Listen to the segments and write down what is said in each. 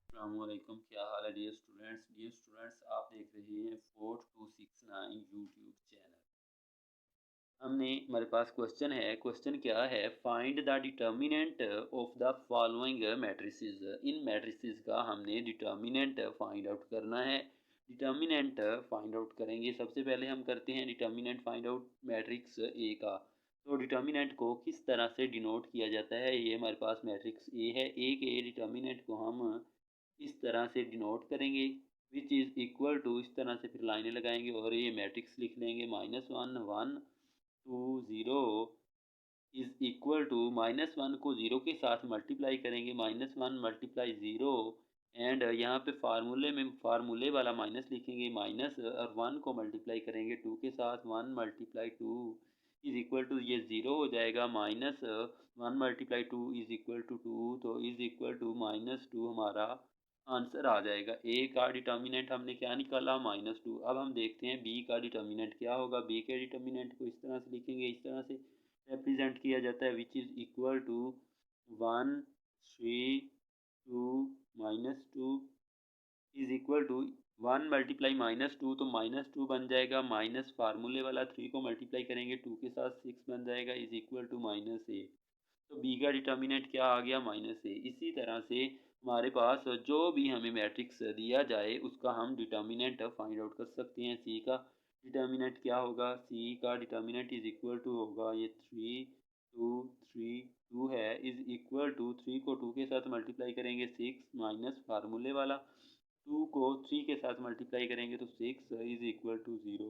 अस्सलामुअलैकुम, क्या हाल है डियर स्टूडेंट्स आप देख रहे हैं 4269 यूट्यूब चैनल। हमारे पास क्वेश्चन है। क्वेश्चन क्या है? Find the determinant of the following matrices. In matrices का हमने डिटर्मिनेंट फाइंड आउट करना है। डिटर्मिनेंट फाइंड आउट करेंगे। सबसे पहले हम करते हैं determinant find out matrix A का। तो डिटर्मिनेंट को किस तरह से डिनोट किया जाता है? ये हमारे पास मैट्रिक्स ए है। ए के डिटर्मिनेंट को हम इस तरह से डिनोट करेंगे, विच इज़ इक्वल टू, इस तरह से फिर लाइनें लगाएंगे और ये मैट्रिक्स लिख लेंगे। -1 1 2 0 इज़ इक्वल टू -1 को 0 के साथ मल्टीप्लाई करेंगे, -1 मल्टीप्लाई 0। एंड यहाँ पे फार्मूले वाला माइनस लिखेंगे, माइनस और 1 को मल्टीप्लाई करेंगे 2 के साथ, 1 मल्टीप्लाई 2 इज़ इक्वल टू, ये 0 हो जाएगा, -1 मल्टीप्लाई 2 इज़ इक्वल टू 2, तो इज़ इक्वल टू -2 हमारा आंसर आ जाएगा। ए का डिटर्मिनेंट हमने क्या निकाला? -2। अब हम देखते हैं बी का डिटर्मिनेंट क्या होगा। बी के डिटर्मिनेंट को इस तरह से लिखेंगे, इस तरह से रिप्रेजेंट किया जाता है, which is equal to 1 3 2 -2 is equal to 1 multiply -2 तो -2 बन जाएगा, माइनस फार्मूले वाला 3 को मल्टीप्लाई करेंगे 2 के साथ 6 बन जाएगा, इज़ इक्वल टू -a। तो बी का डिटर्मिनेंट क्या आ गया? -a। इसी तरह से हमारे पास जो भी हमें मैट्रिक्स दिया जाए उसका हम डिटर्मिनेंट फाइंड आउट कर सकते हैं। सी का डिटर्मिनेंट क्या होगा? सी का डिटर्मिनेंट इज़ इक्वल टू होगा, ये 3 2 3 2 है, इज़ इक्वल टू 3 को 2 के साथ मल्टीप्लाई करेंगे 6 माइनस फार्मूले वाला 2 को 3 के साथ मल्टीप्लाई करेंगे तो 6 इज़ इक्वल टू 0।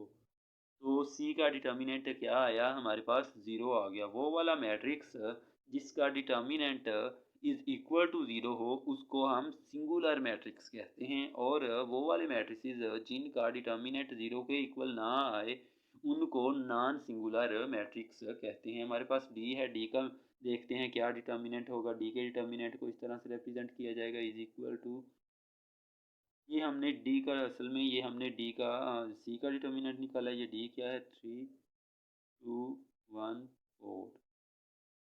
तो सी का डिटर्मिनेंट क्या आया? हमारे पास 0 आ गया। वो वाला मैट्रिक्स जिसका डिटर्मिनेंट इज़ इक्वल टू 0 हो उसको हम सिंगुलर मैट्रिक्स कहते हैं, और वो वाले मैट्रिसेस जिनका डिटर्मिनेंट 0 के इक्वल ना आए उनको नॉन सिंगुलर मैट्रिक्स कहते हैं। हमारे पास डी है। डी का देखते हैं क्या डिटर्मिनेंट होगा। डी के डिटर्मिनेंट को इस तरह से रिप्रेजेंट किया जाएगा, इज़ इक्वल टू, ये हमने डी का, असल में ये हमने डी का सी का डिटर्मिनेंट निकाला है। ये डी क्या है? 3 2 1 4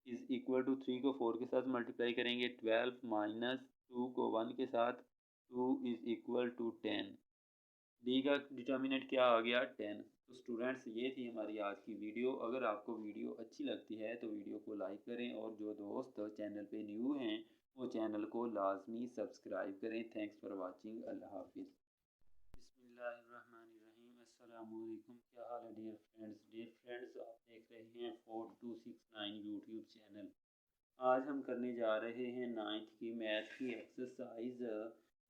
इज़ इक्वल टू 3 को 4 के साथ मल्टीप्लाई करेंगे 12 माइनस 2 को 1 के साथ 2 इज़ इक्वल टू 10। डी का डिटर्मिनेंट क्या आ गया? 10। तो स्टूडेंट्स ये थी हमारी आज की वीडियो। अगर आपको वीडियो अच्छी लगती है तो वीडियो को लाइक करें, और जो दोस्त चैनल पे न्यू हैं वो चैनल को लाजमी सब्सक्राइब करें। Thanks for watching. अल्लाह हाफिज़। बिस्मिल्लाहिर्रहमानिर्रहीम। अस्सलामुअलैकुम, क्या हाल है डियर फ्रेंड्स आप देख रहे हैं 4269 यूट्यूब चैनल। आज हम करने जा रहे हैं 9th की मैथ की एक्सरसाइज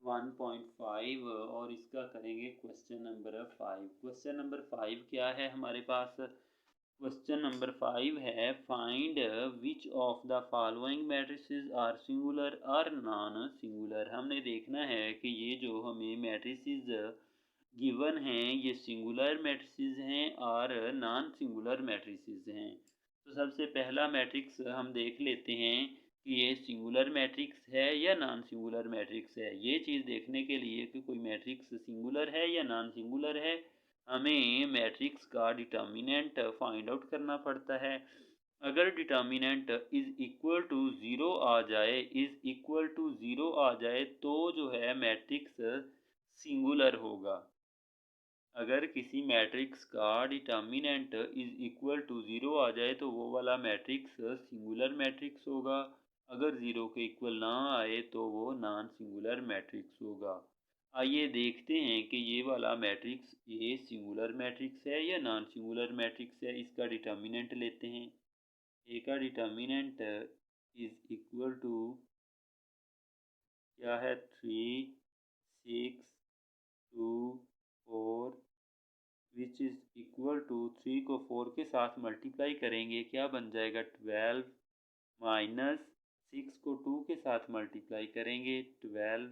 1.5, और इसका करेंगे क्वेश्चन नंबर 5। क्वेश्चन नंबर 5 क्या है हमारे पास? क्वेश्चन नंबर 5 है, find which of the following matrices are singular और नॉन सिंगुलर। हमने देखना है कि ये जो हमें मैट्रिसेस गिवन हैं ये सिंगुलर मैट्रिसेस हैं और नॉन सिंगुलर मैट्रिसेस हैं। तो सबसे पहला मैट्रिक्स हम देख लेते हैं कि ये सिंगुलर मैट्रिक्स है या नॉन सिंगुलर मैट्रिक्स है। ये चीज़ देखने के लिए कि कोई मैट्रिक्स सिंगुलर है या नॉन सिंगुलर है, हमें मैट्रिक्स का डिटर्मिनेंट फाइंड आउट करना पड़ता है। अगर determinant is equal to zero आ जाए, तो जो है मैट्रिक्स सिंगुलर होगा। अगर किसी मैट्रिक्स का डिटर्मिनेंट इज़ इक्वल टू 0 आ जाए तो वो वाला मैट्रिक्स सिंगुलर मैट्रिक्स होगा। अगर 0 के इक्वल ना आए तो वो नॉन सिंगुलर मैट्रिक्स होगा। आइए देखते हैं कि ये वाला मैट्रिक्स ए सिंगुलर मैट्रिक्स है या नॉन सिंगुलर मैट्रिक्स है। इसका डिटर्मिनेंट लेते हैं। ए का डिटर्मिनेंट इज़ इक्वल टू क्या है? 3 6 2 4, विच इज़ इक्वल टू 3 को 4 के साथ मल्टीप्लाई करेंगे, क्या बन जाएगा? 12 माइनस 6 को 2 के साथ मल्टीप्लाई करेंगे 12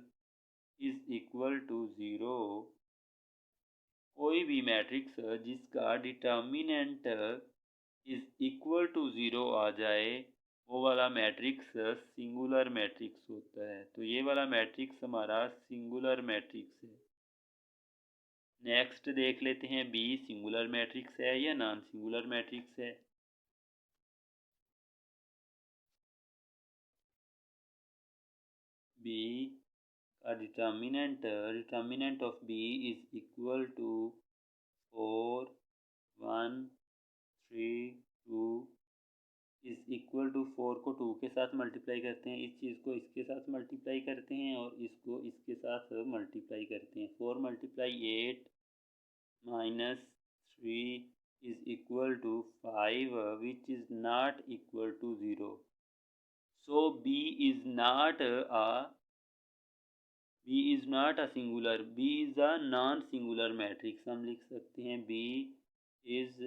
इज़ इक्वल टू 0। कोई भी मैट्रिक्स जिसका डिटर्मिनेंट इज़ इक्वल टू 0 आ जाए वो वाला मैट्रिक्स सिंगुलर मैट्रिक्स होता है। तो ये वाला मैट्रिक्स हमारा सिंगुलर मैट्रिक्स है। नेक्स्ट देख लेते हैं बी सिंगुलर मैट्रिक्स है या नॉन सिंगुलर मैट्रिक्स है। B determinant of B is equal to 4 1 3 2 is equal to 4 को 2 के साथ मल्टीप्लाई करते हैं, इस चीज़ को इसके साथ मल्टीप्लाई करते हैं और इसको इसके साथ मल्टीप्लाई करते हैं। 4 multiply 8 minus 3 is equal to 5 which is not equal to 0। So B is not a singular, B is a non-singular matrix। हम लिख सकते हैं B is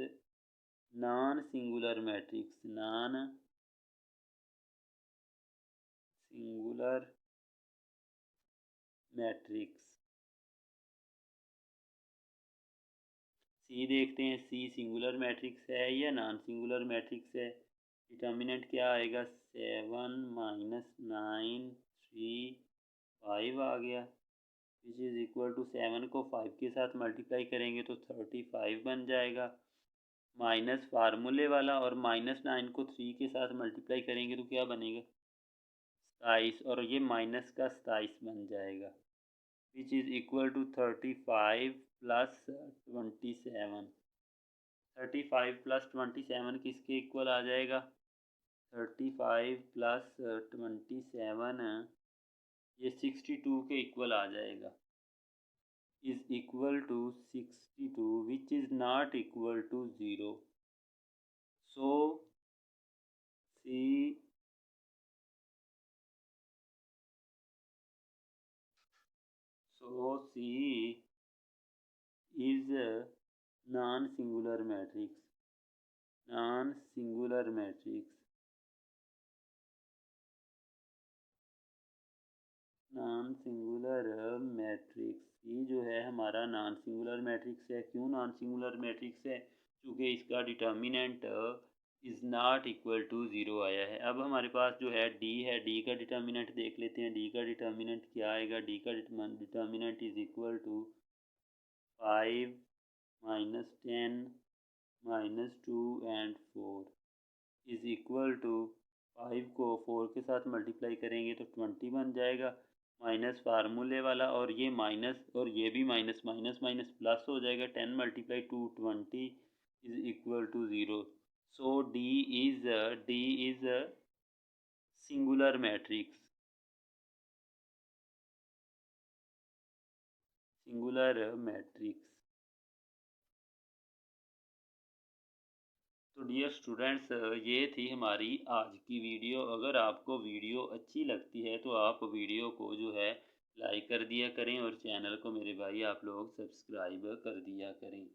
non-singular matrix, non-singular matrix। C देखते हैं, C सिंगुलर मैट्रिक्स है या non singular matrix है। Determinant क्या आएगा, 7 माइनस 9 3 5 आ गया, विच इज़ इक्वल टू 7 को 5 के साथ मल्टीप्लाई करेंगे तो 35 बन जाएगा। माइनस फार्मूले वाला और माइनस 9 को 3 के साथ मल्टीप्लाई करेंगे तो क्या बनेगा, 27, और ये माइनस का 27 बन जाएगा, which is equal to 35 plus 27। 35 plus 27 किसके इक्वल आ जाएगा, 35 प्लस 27 ये 62 के इक्वल आ जाएगा, is equal to 62 which is not equal to 0। So C is a non-singular matrix, non-singular matrix, non-singular matrix. ये जो है हमारा नॉन सिंगुलर मैट्रिक्स है। क्यों नॉन सिंगुलर मैट्रिक्स है, क्योंकि इसका determinant is not equal to 0 आया है। अब हमारे पास जो है D है, D का डिटर्मिनेंट देख लेते हैं। D का डिटर्मिनेंट क्या आएगा, D का determinant is equal to 5 minus 10 minus 2 and 4 is equal to 5 को 4 के साथ मल्टीप्लाई करेंगे तो 20 बन जाएगा, माइनस फार्मूले वाला और ये माइनस और ये भी माइनस, माइनस माइनस प्लस हो जाएगा। 10 multiply 2 20 is equal to 0। So D is a singular matrix, singular matrix. तो डियर स्टूडेंट्स, ये थी हमारी आज की वीडियो। अगर आपको वीडियो अच्छी लगती है तो आप वीडियो को जो है लाइक कर दिया करें और चैनल को मेरे भाई आप लोग सब्सक्राइब कर दिया करें।